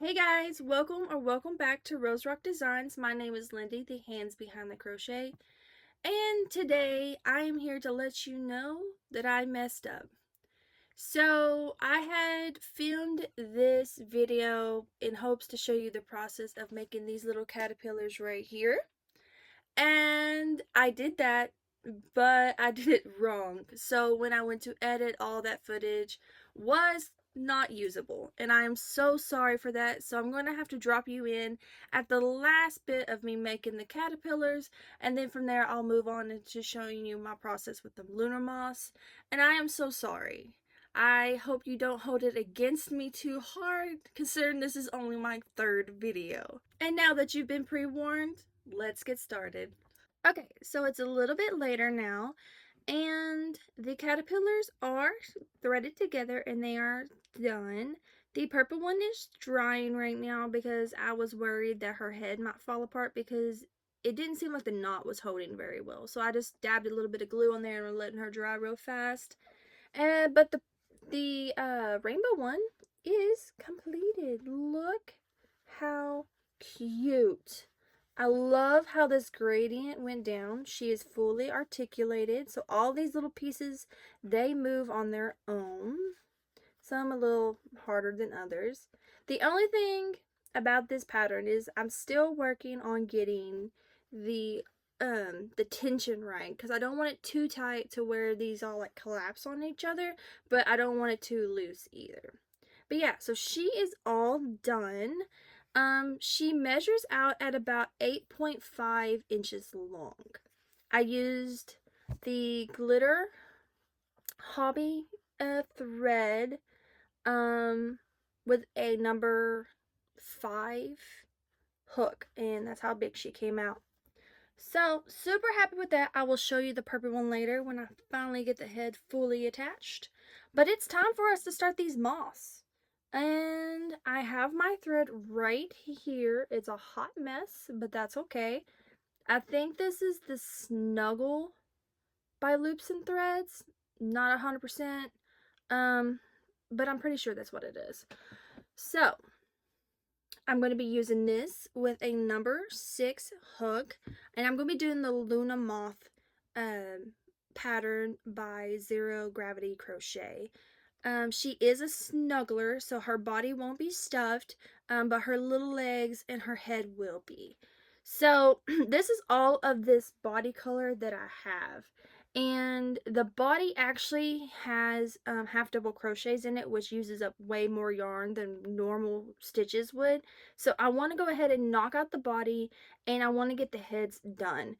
Hey guys, welcome back to Rose Rock Designs. My name is Lindy, the hands behind the crochet, and today I am here to let you know that I messed up. So I had filmed this video in hopes to show you the process of making these little caterpillars right here, and I did that, but I did it wrong. So when I went to edit, all that footage was not usable, and I am so sorry for that. So I'm going to have to drop you in at the last bit of me making the caterpillars, and then from there I'll move on into showing you my process with the lunar moths. And I am so sorry. I hope you don't hold it against me too hard, considering this is only my third video. And now that you've been pre-warned, let's get started. Okay, so it's a little bit later now, and the caterpillars are threaded together and they are done. The purple one is drying right now because I was worried that her head might fall apart because it didn't seem like the knot was holding very well. So I just dabbed a little bit of glue on there and letting her dry real fast. But the rainbow one is completed. Look how cute. I love how this gradient went down. She is fully articulated. So all these little pieces, they move on their own. Some a little harder than others. The only thing about this pattern is I'm still working on getting the tension right, because I don't want it too tight to where these all like collapse on each other, but I don't want it too loose either. But yeah, so she is all done. She measures out at about 8.5 inches long. I used the glitter hobby thread with a number 5 hook, and that's how big she came out. So, super happy with that. I will show you the purple one later when I finally get the head fully attached. But it's time for us to start these moths. And I have my thread right here. It's a hot mess, but that's okay. I think this is the Snuggle by Loops and Threads. Not 100%. But I'm pretty sure that's what it is. So, I'm going to be using this with a number 6 hook, and I'm going to be doing the Luna Moth pattern by Zero Gravity Crochet. She is a snuggler, so her body won't be stuffed, but her little legs and her head will be. So this is all of this body color that I have. And the body actually has half double crochets in it, which uses up way more yarn than normal stitches would. So I want to go ahead and knock out the body, and I want to get the heads done.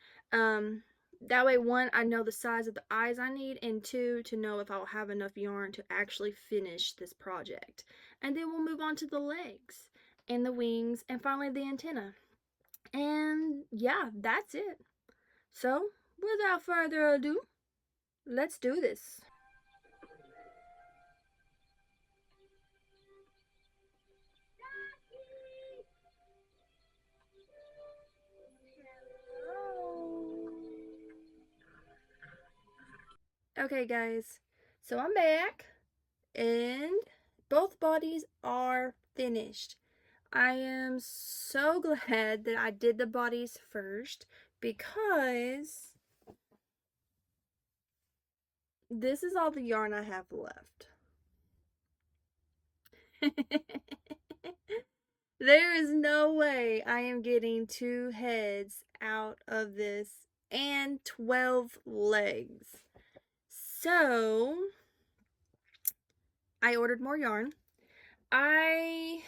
That way, 1, I know the size of the eyes I need, and 2, to know if I'll have enough yarn to actually finish this project. And then we'll move on to the legs and the wings and finally the antenna. And yeah, that's it. So, without further ado, let's do this. Okay, guys, so I'm back, and both bodies are finished. I am so glad that I did the bodies first, because this is all the yarn I have left. There is no way I am getting 2 heads out of this and 12 legs. So I ordered more yarn. I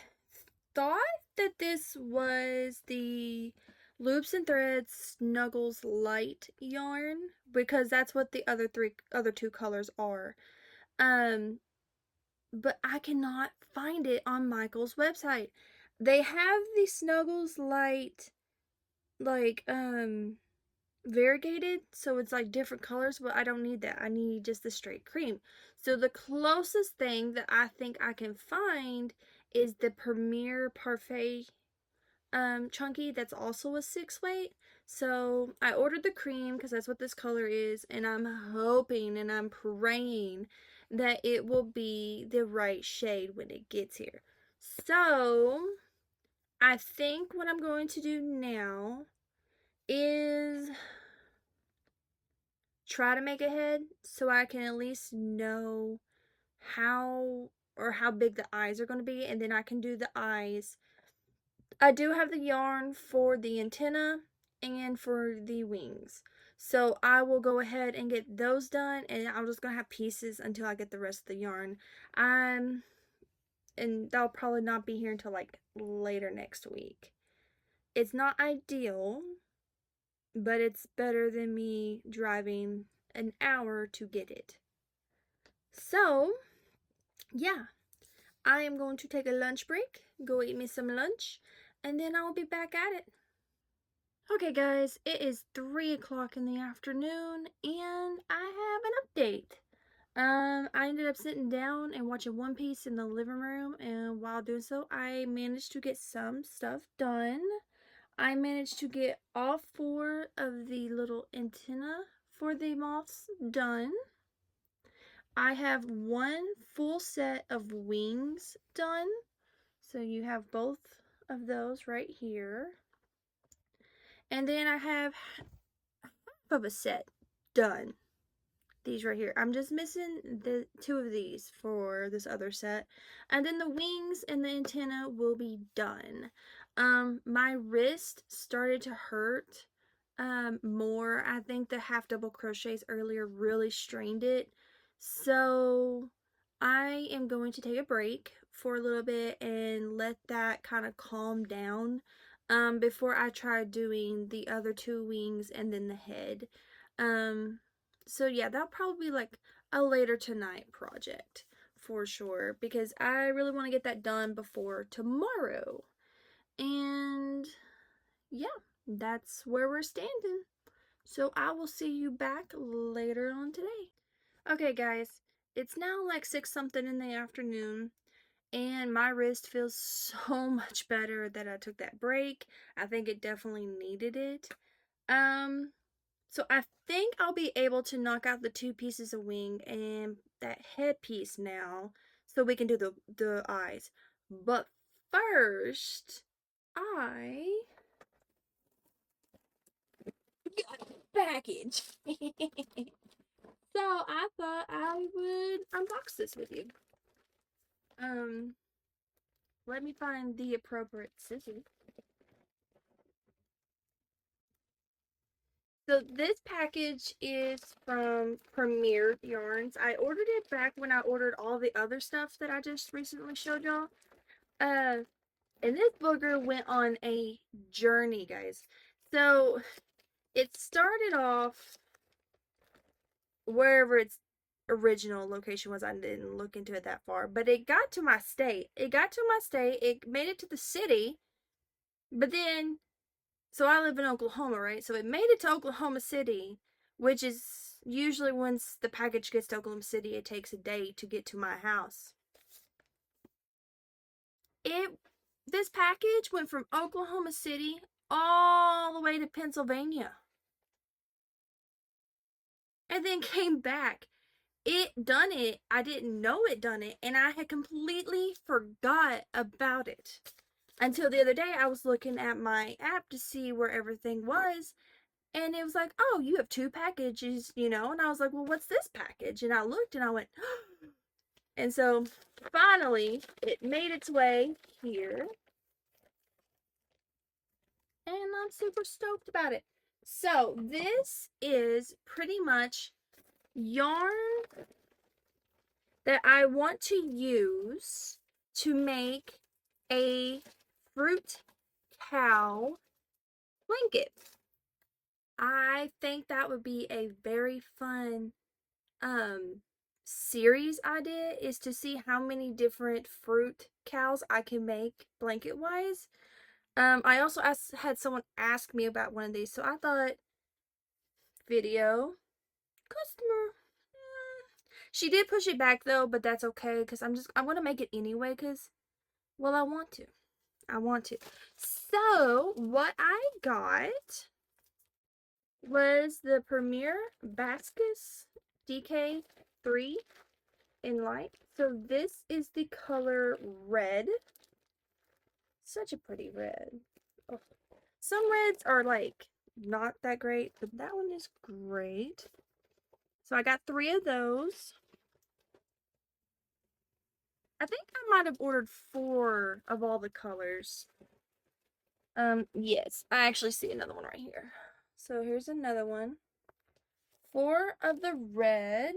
thought that this was the Loops and Threads Snuggles Light yarn, because that's what the other 2 colors are. But I cannot find it on Michael's website. They have the Snuggles Light, like, variegated, so it's like different colors, but I don't need that. I need just the straight cream. So the closest thing that I think I can find is the Premier Parfait chunky, that's also a 6 weight. So I ordered the cream because that's what this color is, and I'm hoping and I'm praying that it will be the right shade when it gets here. So I think what I'm going to do now is try to make a head so I can at least know how big the eyes are going to be, and then I can do the eyes. I do have the yarn for the antenna and for the wings. So I will go ahead and get those done, and I'm just going to have pieces until I get the rest of the yarn. And that'll probably not be here until like later next week. It's not ideal, but it's better than me driving an hour to get it. So, yeah, I am going to take a lunch break, go eat me some lunch, and then I'll be back at it. Okay guys, it is 3 o'clock in the afternoon, and I have an update. I ended up sitting down and watching One Piece in the living room, and while doing so, I managed to get some stuff done. I managed to get all 4 of the little antenna for the moths done. I have 1 full set of wings done. So you have both of those right here. And then I have half of a set done. These right here. I'm just missing the 2 of these for this other set. And then the wings and the antenna will be done. My wrist started to hurt more. I think the half double crochets earlier really strained it. So I am going to take a break for a little bit and let that kind of calm down before I try doing the other 2 wings and then the head. So yeah, that'll probably be like a later tonight project for sure, because I really want to get that done before tomorrow. And yeah, that's where we're standing. So I will see you back later on today. Okay guys, it's now like 6 something in the afternoon, and my wrist feels so much better that I took that break. I think it definitely needed it. So I think I'll be able to knock out the 2 pieces of wing and that headpiece now, so we can do the eyes. But first, I got a package. So I thought I would unbox this with you. Let me find the appropriate scissors. So this package is from Premier Yarns. I ordered it back when I ordered all the other stuff that I just recently showed y'all. And this booger went on a journey, guys. So it started off wherever its original location was. I didn't look into it that far, but it got to my state. It made it to the city, but then, so I live in Oklahoma, right? So it made it to Oklahoma City, which is usually once the package gets to Oklahoma City, it takes a day to get to my house. This package went from Oklahoma City all the way to Pennsylvania, and then came back. It done it. I didn't know it done it, and I had completely forgot about it until the other day. I was looking at my app to see where everything was, and it was like, oh, you have 2 packages, you know. And I was like, well, what's this package? And I looked and I went, and so finally it made its way here, and I'm super stoked about it. So this is pretty much yarn that I want to use to make a fruit cow blanket. I think that would be a very fun series idea, is to see how many different fruit cows I can make blanket wise. I also had someone ask me about one of these, so I thought, video, customer. She did push it back though, but that's okay, because I'm gonna make it anyway, because, well, I want to. So what I got was the Premier Bascus DK3 in light. So this is the color red. Such a pretty red. Oh. Some reds are like not that great, but that one is great. So I got 3 of those. I think I might have ordered 4 of all the colors. Yes, I actually see another one right here. So here's another one. 4 of the red.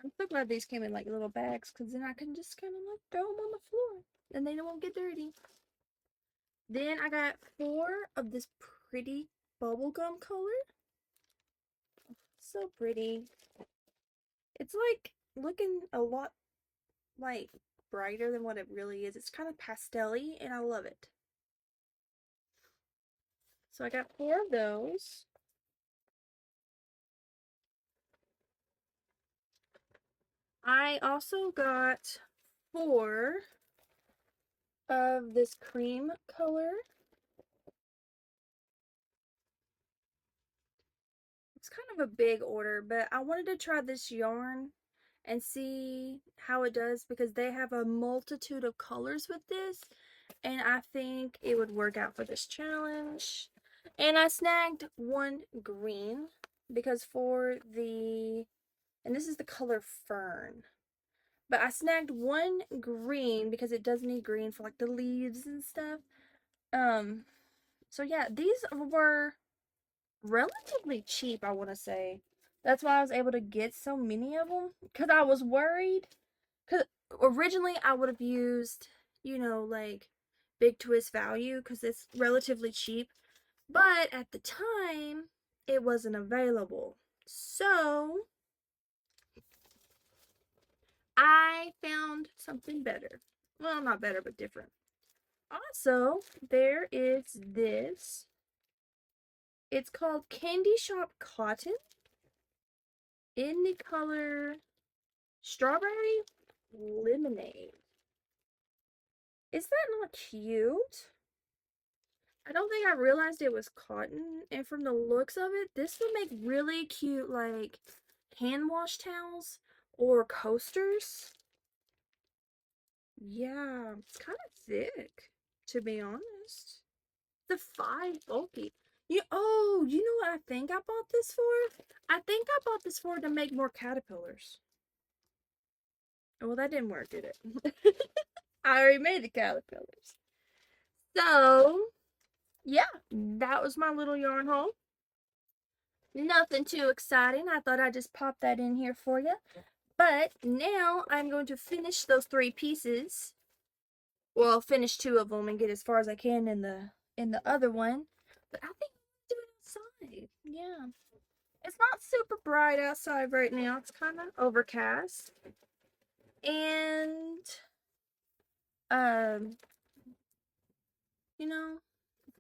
I'm so glad these came in like little bags, because then I can just kind of like throw them on the floor and they won't get dirty. Then I got 4 of this pretty bubblegum color. So pretty. It's like looking a lot like brighter than what it really is. It's kind of pastel-y and I love it. So I got 4 of those. I also got 4 of this cream color. It's kind of a big order, but I wanted to try this yarn and see how it does because they have a multitude of colors with this, and I think it would work out for this challenge. And I snagged 1 green because for the, and this is the color Fern, but I snagged 1 green because it does need green for like the leaves and stuff. So yeah, these were relatively cheap, I want to say. That's why I was able to get so many of them, because I was worried, because originally I would have used, you know, like Big Twist Value because it's relatively cheap, but at the time it wasn't available. So I found something better. Well, not better, but different. Also, there is this. It's called Candy Shop Cotton in the color Strawberry Lemonade. Is that not cute? I don't think I realized it was cotton, and from the looks of it, this would make really cute, like, hand wash towels or coasters. Yeah, it's kind of thick, to be honest. The 5 bulky. You know what I think I bought this for? I think I bought this for to make more caterpillars. Well, that didn't work, did it? I already made the caterpillars. So, yeah, that was my little yarn haul. Nothing too exciting. I thought I'd just pop that in here for you. But now I'm going to finish those 3 pieces. Well, finish 2 of them and get as far as I can in the other one. But I think I'm going to do it outside. Yeah. It's not super bright outside right now. It's kind of overcast. And you know,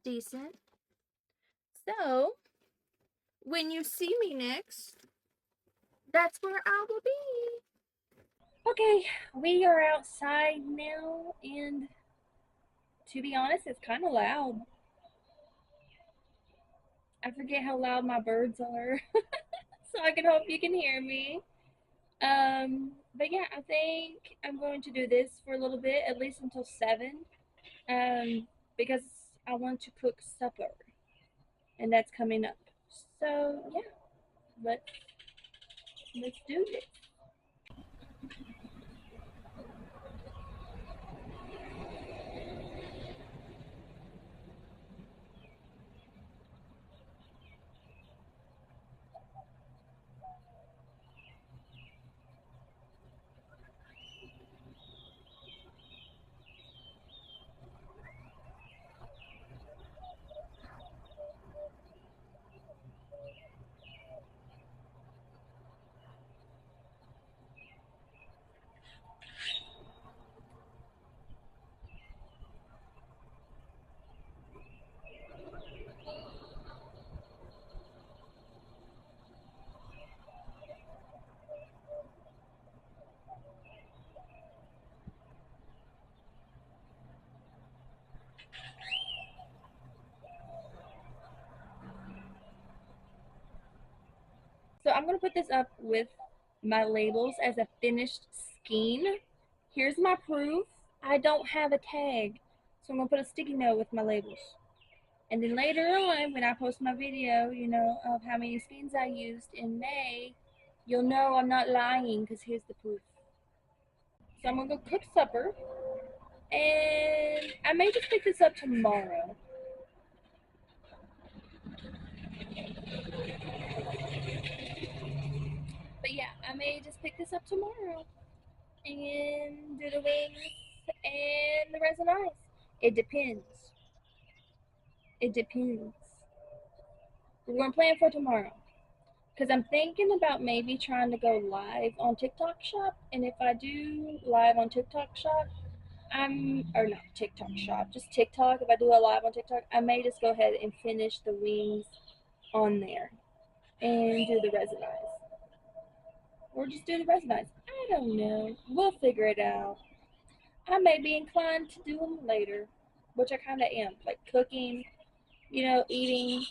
decent. So, when you see me next, that's where I will be. Okay, we are outside now, and to be honest, it's kind of loud. I forget how loud my birds are, so I can hope you can hear me. But yeah, I think I'm going to do this for a little bit, at least until 7, because I want to cook supper, and that's coming up. So yeah, let's do this. So I'm going to put this up with my labels as a finished skein. Here's my proof. I don't have a tag. So I'm going to put a sticky note with my labels. And then later on, when I post my video, of how many skeins I used in May, you'll know I'm not lying because here's the proof. So I'm going to go cook supper. And I may just pick this up tomorrow. But yeah, I may just pick this up tomorrow and do the wings and the resin eyes. It depends. It depends. We're going to plan for tomorrow. Because I'm thinking about maybe trying to go live on TikTok Shop. And if I do live on TikTok Shop, or not TikTok Shop, just TikTok. If I do a live on TikTok, I may just go ahead and finish the wings on there and do the resin eyes. Or just do the resin eyes. I don't know. We'll figure it out. I may be inclined to do them later, which I kind of am. Like cooking, eating,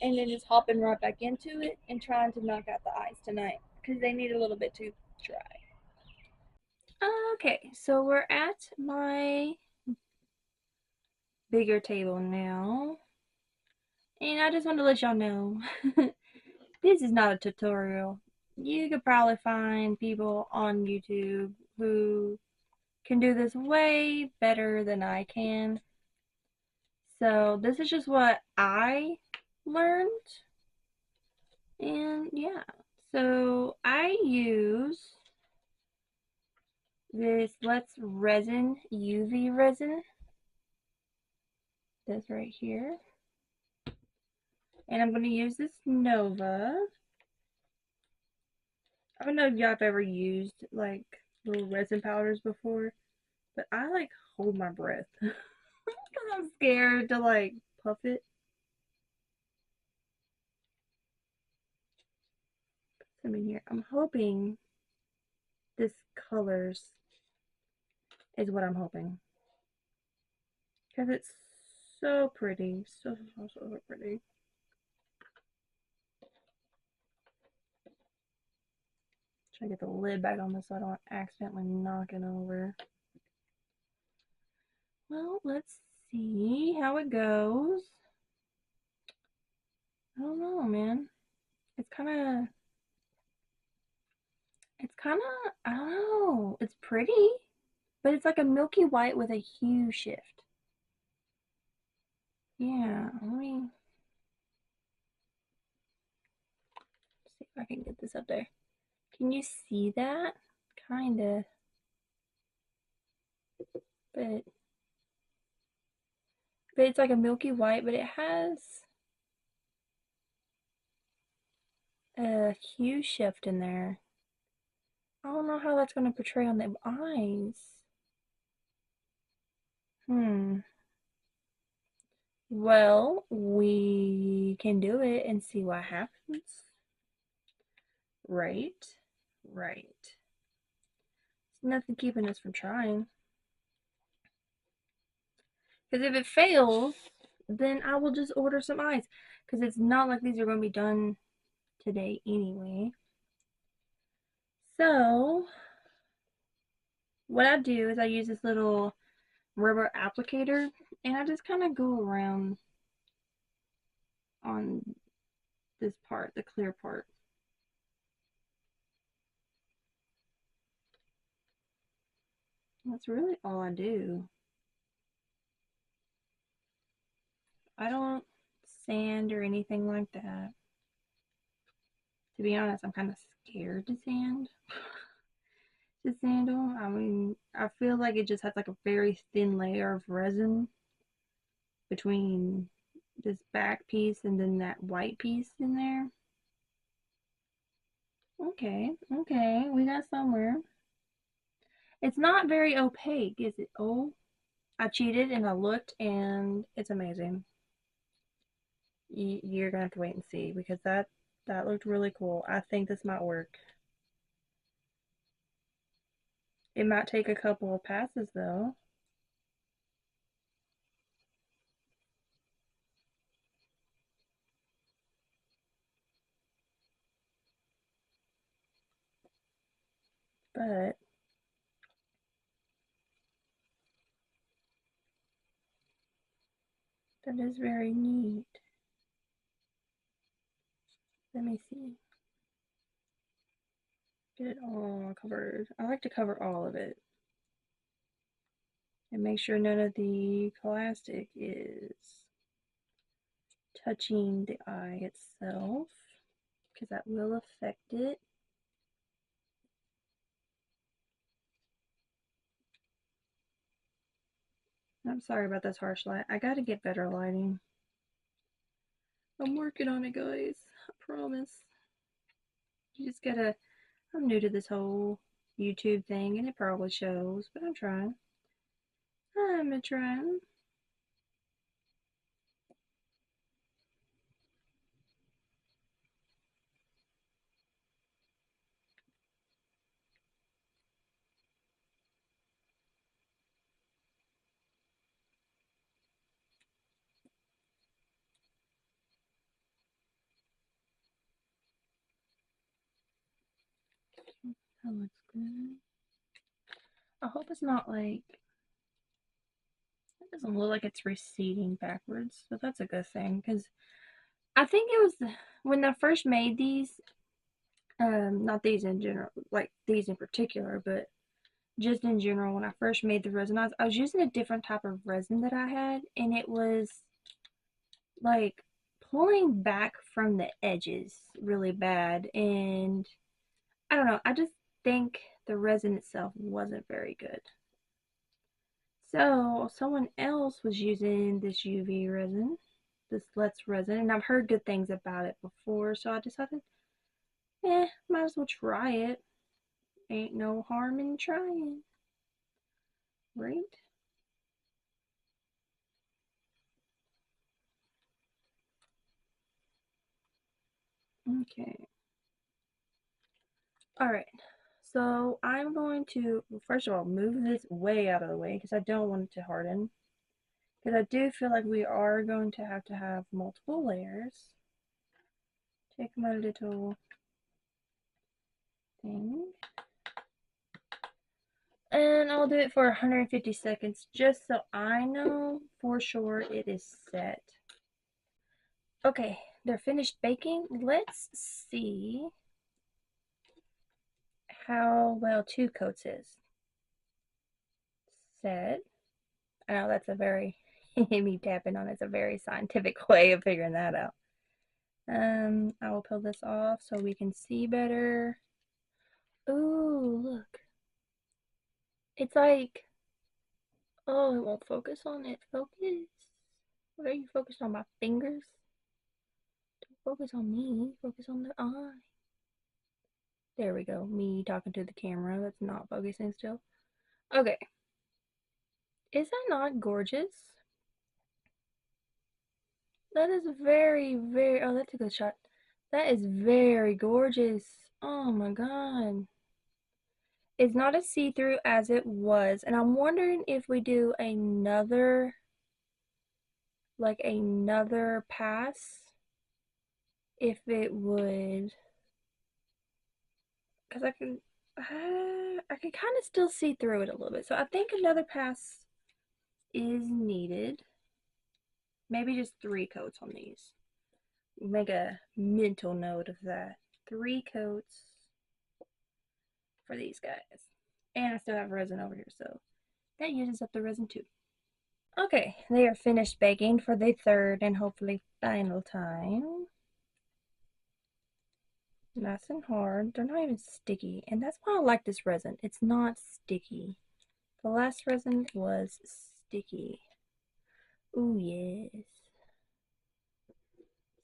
and then just hopping right back into it and trying to knock out the eyes tonight because they need a little bit to dry. Okay, so we're at my bigger table now. And I just want to let y'all know this is not a tutorial. You could probably find people on YouTube who can do this way better than I can. So this is just what I learned. And yeah, so I use this Let's Resin UV resin. This right here. And I'm going to use this Nova. I don't know if y'all have ever used like little resin powders before, but I like hold my breath because I'm scared to like puff it. Put some in here. I'm hoping this colors is what I'm hoping because it's so pretty, so pretty. Try to get the lid back on this so I don't accidentally knock it over. Well, let's see how it goes. I don't know, man. It's kind of, I don't know. It's pretty, but it's like a milky white with a hue shift. Yeah, let me see if I can get this up there. Can you see that? Kinda, but it's like a milky white, but it has a hue shift in there. I don't know how that's going to portray on the eyes. Well, we can do it and see what happens. Right? Right. There's nothing keeping us from trying. Because if it fails, then I will just order some eyes. Because it's not like these are going to be done today anyway. So, what I do is I use this little rubber applicator and I just kind of go around on this part, the clear part. That's really all I do. I don't sand or anything like that. To be honest, I'm kind of scared to sand. To sand them. I mean, I feel like it just has like a very thin layer of resin between this back piece and then that white piece in there. Okay, okay, we got somewhere. It's not very opaque, is it? Oh, I cheated and I looked and it's amazing. You're gonna have to wait and see because that looked really cool. I think this might work. It might take a couple of passes though. But That is very neat. Let me see. Get it all covered. I like to cover all of it. And make sure none of the plastic is touching the eye itself, because that will affect it. I'm sorry about this harsh light. I gotta get better lighting. I'm working on it, guys. I promise. You just gotta. I'm new to this whole YouTube thing, and it probably shows, but I'm trying. I'm trying. That looks good. I hope it's not like. It doesn't look like it's receding backwards, so that's a good thing, because I think it was when I first made these, not these in general, like these in particular, but just in general, when I first made the resin, I was using a different type of resin that I had, and it was like pulling back from the edges really bad, and I don't know, I just think the resin itself wasn't very good. So someone else was using this UV resin, this Let's resin, and I've heard good things about it before, so I decided, might as well try it. Ain't no harm in trying, right? Okay. Alright. So I'm going to, well, first of all, move this way out of the way because I don't want it to harden. Because I do feel like we are going to have multiple layers. Take my little thing. And I'll do it for 150 seconds just so I know for sure it is set. Okay, they're finished baking. Let's see how well 2 coats is. Set. I know that's a very, me tapping on it's a very scientific way of figuring that out. I will peel this off so we can see better. Ooh, look. It's like, oh, it won't focus on it. Focus. What are you focused on? My fingers? Don't focus on me. Focus on the eye. There we go. Me talking to the camera that's not focusing still. Okay. Is that not gorgeous? That is very, very, oh, that's a good shot. That is very gorgeous. Oh my god. It's not as see-through as it was, and I'm wondering if we do another, like another pass, if it would, because I can kind of still see through it a little bit. So I think another pass is needed. Maybe just 3 coats on these. Make a mental note of that. 3 coats for these guys. And I still have resin over here, so that uses up the resin too. Okay, they are finished baking for the 3rd and hopefully final time. Nice and hard. They're not even sticky, and that's why I like this resin. It's not sticky. The last resin was sticky. Ooh, yes.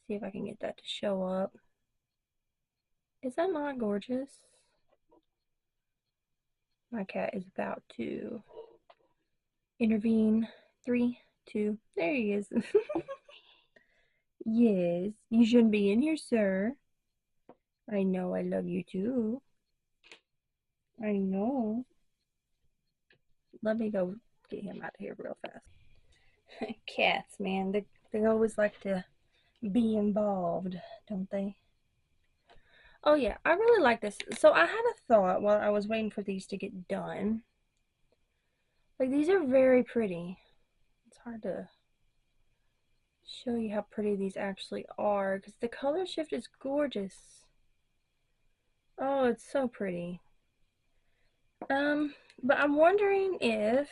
See if I can get that to show up. Is that not gorgeous? My cat is about to intervene. 3, 2, there he is. Yes, you shouldn't be in here, sir. I know I love you too. I know. Let me go get him out of here real fast. Cats, man, they always like to be involved, don't they? Oh yeah, I really like this. So I had a thought while I was waiting for these to get done. Like, these are very pretty. It's hard to show you how pretty these actually are, because the color shift is gorgeous. Oh, it's so pretty. But I'm wondering if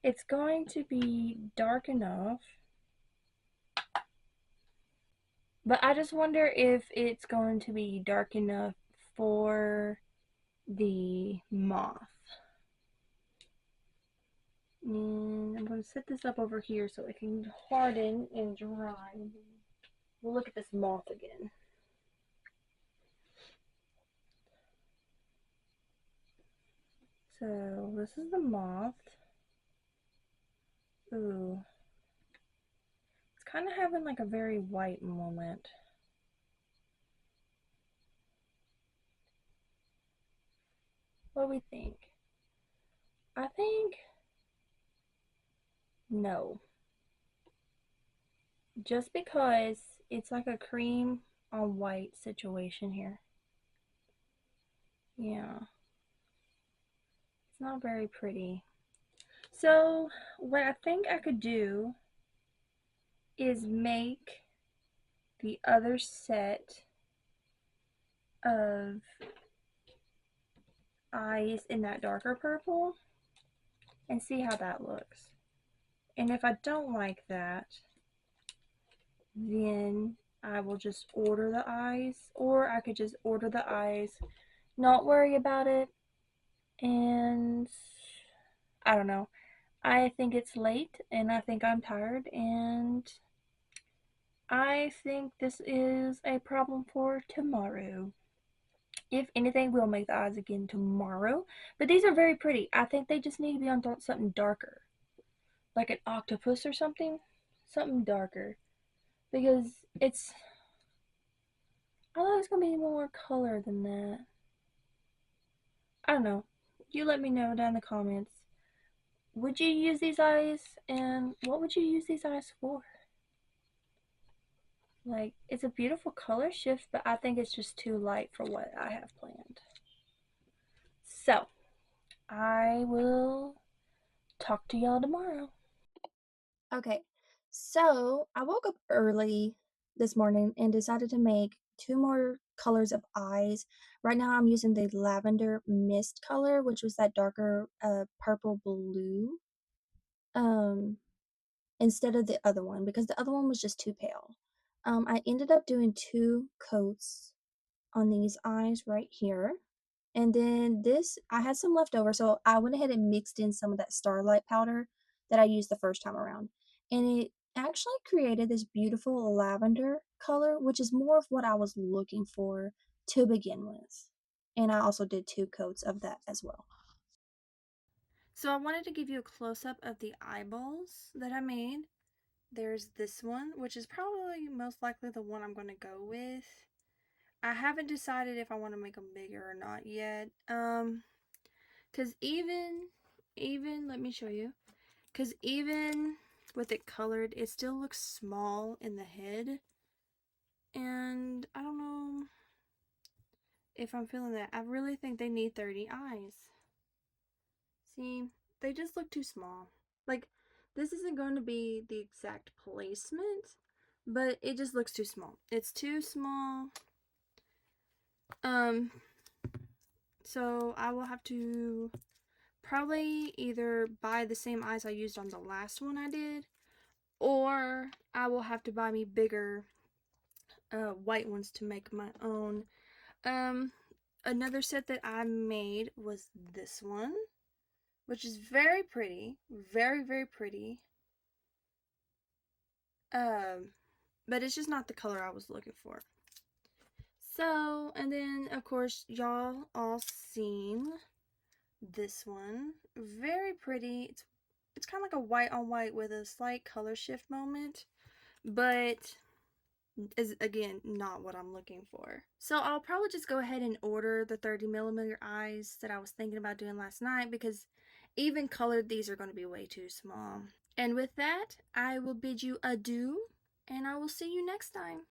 it's going to be dark enough. But I just wonder if it's going to be dark enough for the moth. And I'm going to set this up over here so it can harden and dry. We'll look at this moth again. So this is the moth. Ooh. It's kind of having like a very white moment. What do we think? I think no. Just because it's like a cream on white situation here. Yeah. It's not very pretty. So what I think I could do is make the other set of eyes in that darker purple and see how that looks. And if I don't like that, then I will just order the eyes, or I could just order the eyes, not worry about it, and I don't know. I think it's late and I think I'm tired, and I think this is a problem for tomorrow. If anything, we'll make the eyes again tomorrow. But these are very pretty. I think they just need to be on something darker. Like an octopus or something. Something darker. Because it's... I thought it was going to be more color than that. I don't know. You let me know down in the comments. Would you use these eyes? And what would you use these eyes for? Like, it's a beautiful color shift, but I think it's just too light for what I have planned. So, I will talk to y'all tomorrow. Okay, so I woke up early this morning and decided to make 2 more colors of eyes. Right now I'm using the Lavender Mist color, which was that darker purple blue, instead of the other one, because the other one was just too pale. I ended up doing 2 coats on these eyes right here. And then this, I had some left over, so I went ahead and mixed in some of that Starlight powder that I used the first time around. And it actually created this beautiful lavender color, which is more of what I was looking for to begin with. And I also did 2 coats of that as well. So I wanted to give you a close-up of the eyeballs that I made. There's this one, which is probably most likely the one I'm going to go with. I haven't decided if I want to make them bigger or not yet. Because even, let me show you. Because even with it colored, it still looks small in the head. And I don't know if I'm feeling that. I really think they need 30 eyes. See, they just look too small. Like, this isn't going to be the exact placement, but it just looks too small. It's too small. So I will have to probably either buy the same eyes I used on the last one I did, or I will have to buy me bigger white ones to make my own. Another set that I made was this one, which is very pretty, very, very pretty. But it's just not the color I was looking for. So, and then of course y'all all seen this one. Very pretty. It's kind of like a white on white with a slight color shift moment, but is again not what I'm looking for. So I'll probably just go ahead and order the 30mm eyes that I was thinking about doing last night, because even colored, these are going to be way too small. And with that, I will bid you adieu, and I will see you next time.